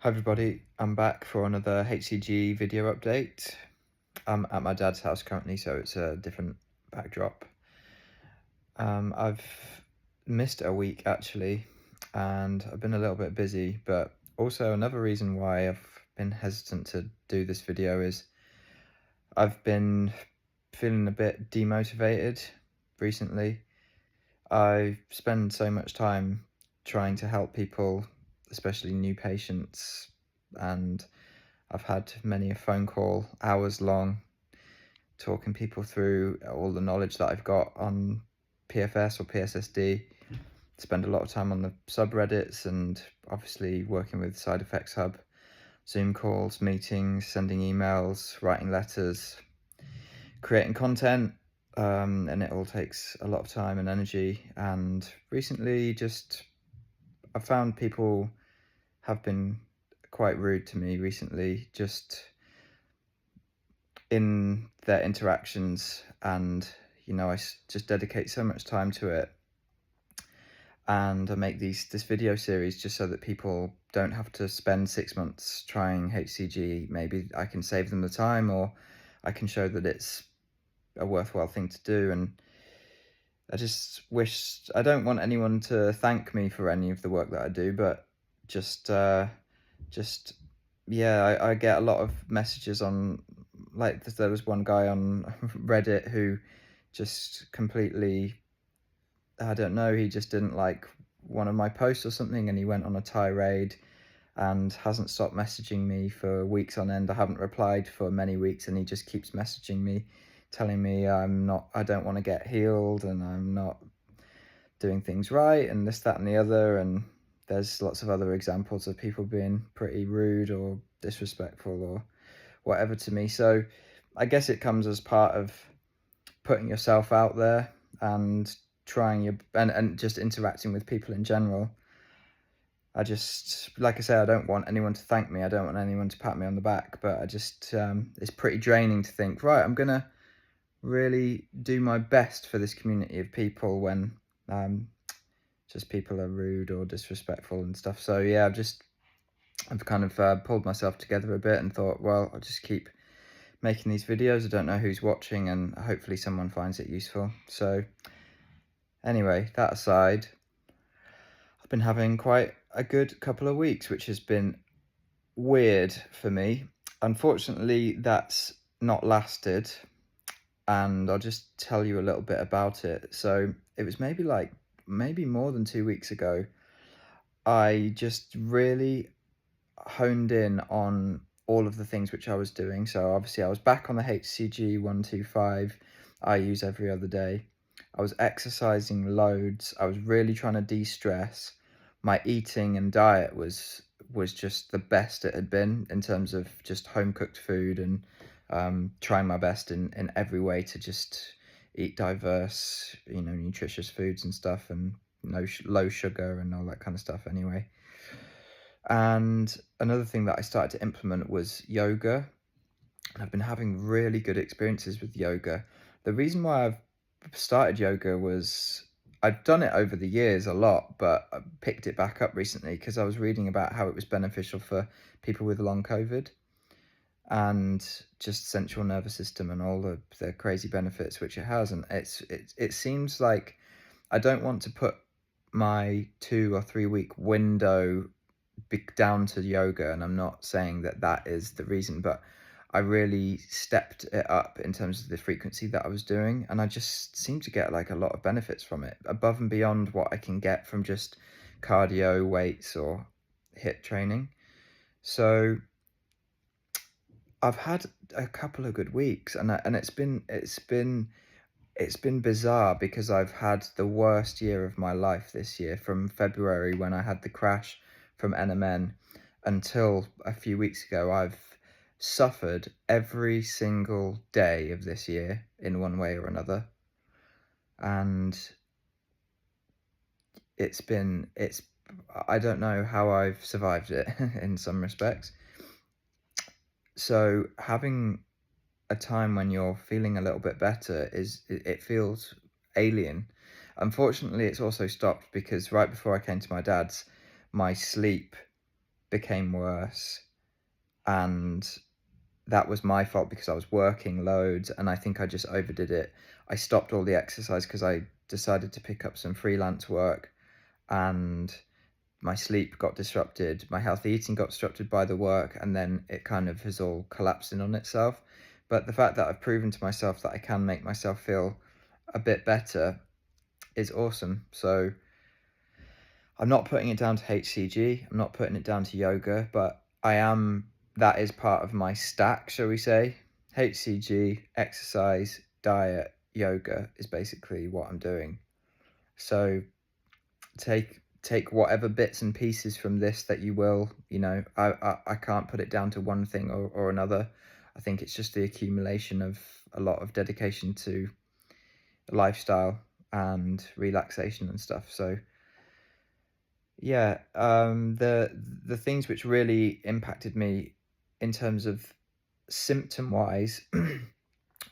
Hi everybody, I'm back for another HCG video update. I'm at my dad's house currently, so it's a different backdrop. I've missed a week actually, and I've been a little bit busy, but also another reason why I've been hesitant to do this video is I've been feeling a bit demotivated recently. I spend so much time trying to help people, especially new patients, and I've had many a phone call, hours long, talking people through all the knowledge that I've got on PFS or PSSD. Spend a lot of time on the subreddits and obviously working with Side Effects Hub, Zoom calls, meetings, sending emails, writing letters, creating content, and it all takes a lot of time and energy. And recently, I found people have been quite rude to me recently, just in their interactions, and just dedicate so much time to it, and I make this video series just so that people don't have to spend 6 months trying HCG. Maybe I can save them the time, or I can show that it's a worthwhile thing to do. And I don't want anyone to thank me for any of the work that I do, but just just yeah, I get a lot of messages on, like, there was one guy on Reddit who just completely, I don't know, he just didn't like one of my posts or something, and he went on a tirade and hasn't stopped messaging me for weeks on end. I haven't replied for many weeks, and he just keeps messaging me, telling me I don't want to get healed, and I'm not doing things right, and this, that, and the other. And there's lots of other examples of people being pretty rude or disrespectful or whatever to me. So I guess it comes as part of putting yourself out there and trying and just interacting with people in general. Like I say, I don't want anyone to thank me. I don't want anyone to pat me on the back, but it's pretty draining to think, right, I'm gonna really do my best for this community of people when um, just people are rude or disrespectful and stuff. So yeah, I've kind of pulled myself together a bit and thought, well, I'll just keep making these videos. I don't know who's watching, and hopefully someone finds it useful. So anyway, that aside, I've been having quite a good couple of weeks, which has been weird for me. Unfortunately, that's not lasted, and I'll just tell you a little bit about it. So it was maybe more than 2 weeks ago. I just really honed in on all of the things which I was doing. So obviously I was back on the HCG 125 I use every other day. I was exercising loads. I was really trying to de-stress. My eating and diet was just the best it had been in terms of just home cooked food, and trying my best in every way to just eat diverse, nutritious foods and stuff, and low sugar and all that kind of stuff anyway. And another thing that I started to implement was yoga. And I've been having really good experiences with yoga. The reason why I've started yoga was I'd done it over the years a lot, but I picked it back up recently because I was reading about how it was beneficial for people with long COVID and just central nervous system and all the crazy benefits which it has. And it seems like I don't want to put my 2 or 3 week window down to yoga, and I'm not saying that that is the reason, but I really stepped it up in terms of the frequency that I was doing, and I just seem to get like a lot of benefits from it, above and beyond what I can get from just cardio, weights, or HIIT training. So I've had a couple of good weeks, and it's been bizarre because I've had the worst year of my life this year, from February when I had the crash from NMN until a few weeks ago. I've suffered every single day of this year in one way or another. And it's I don't know how I've survived it in some respects. So having a time when you're feeling a little bit better it feels alien. Unfortunately, it's also stopped because right before I came to my dad's, my sleep became worse, and that was my fault because I was working loads, and I think I just overdid it. I stopped all the exercise because I decided to pick up some freelance work, and my sleep got disrupted, my healthy eating got disrupted by the work, and then it kind of has all collapsed in on itself. But the fact that I've proven to myself that I can make myself feel a bit better is awesome. So I'm not putting it down to HCG, I'm not putting it down to yoga, but that is part of my stack, shall we say. HCG, exercise, diet, yoga is basically what I'm doing. So take whatever bits and pieces from this that you will. I can't put it down to one thing or another. I think it's just the accumulation of a lot of dedication to lifestyle and relaxation and stuff. So yeah, the things which really impacted me in terms of symptom wise, I'm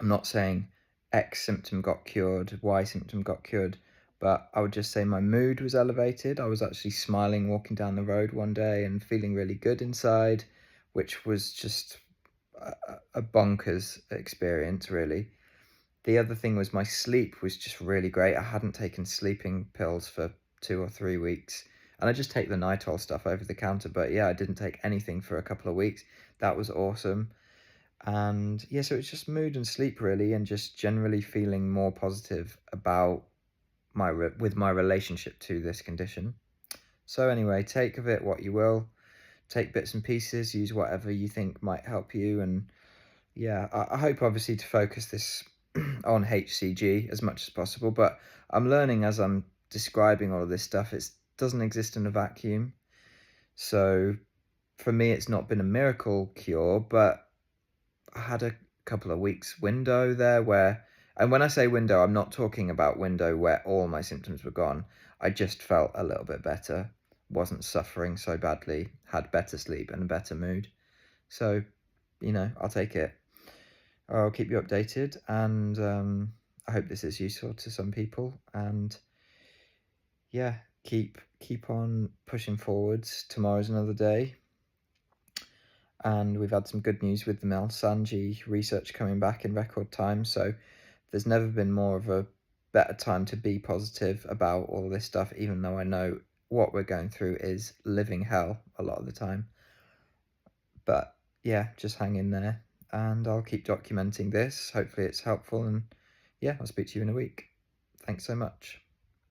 not saying X symptom got cured, Y symptom got cured, but I would just say my mood was elevated. I was actually smiling walking down the road one day and feeling really good inside, which was just a bonkers experience, really. The other thing was my sleep was just really great. I hadn't taken sleeping pills for 2 or 3 weeks, and I just take the Nitol stuff over the counter. But yeah, I didn't take anything for a couple of weeks. That was awesome. And yeah, so it's just mood and sleep really, and just generally feeling more positive about with my relationship to this condition. So anyway, take of it what you will. Take bits and pieces, use whatever you think might help you, and yeah, I hope obviously to focus this on HCG as much as possible, but I'm learning as I'm describing all of this stuff, it doesn't exist in a vacuum. So for me, it's not been a miracle cure, but I had a couple of weeks window there and when I say window, I'm not talking about window where all my symptoms were gone. I just felt a little bit better, wasn't suffering so badly, had better sleep and a better mood. So, I'll take it. I'll keep you updated, and I hope this is useful to some people. And yeah, keep on pushing forwards. Tomorrow's another day, and we've had some good news with the Melsanji research coming back in record time. So there's never been more of a better time to be positive about all this stuff, even though I know what we're going through is living hell a lot of the time. But yeah, just hang in there, and I'll keep documenting this. Hopefully it's helpful, and yeah, I'll speak to you in a week. Thanks so much.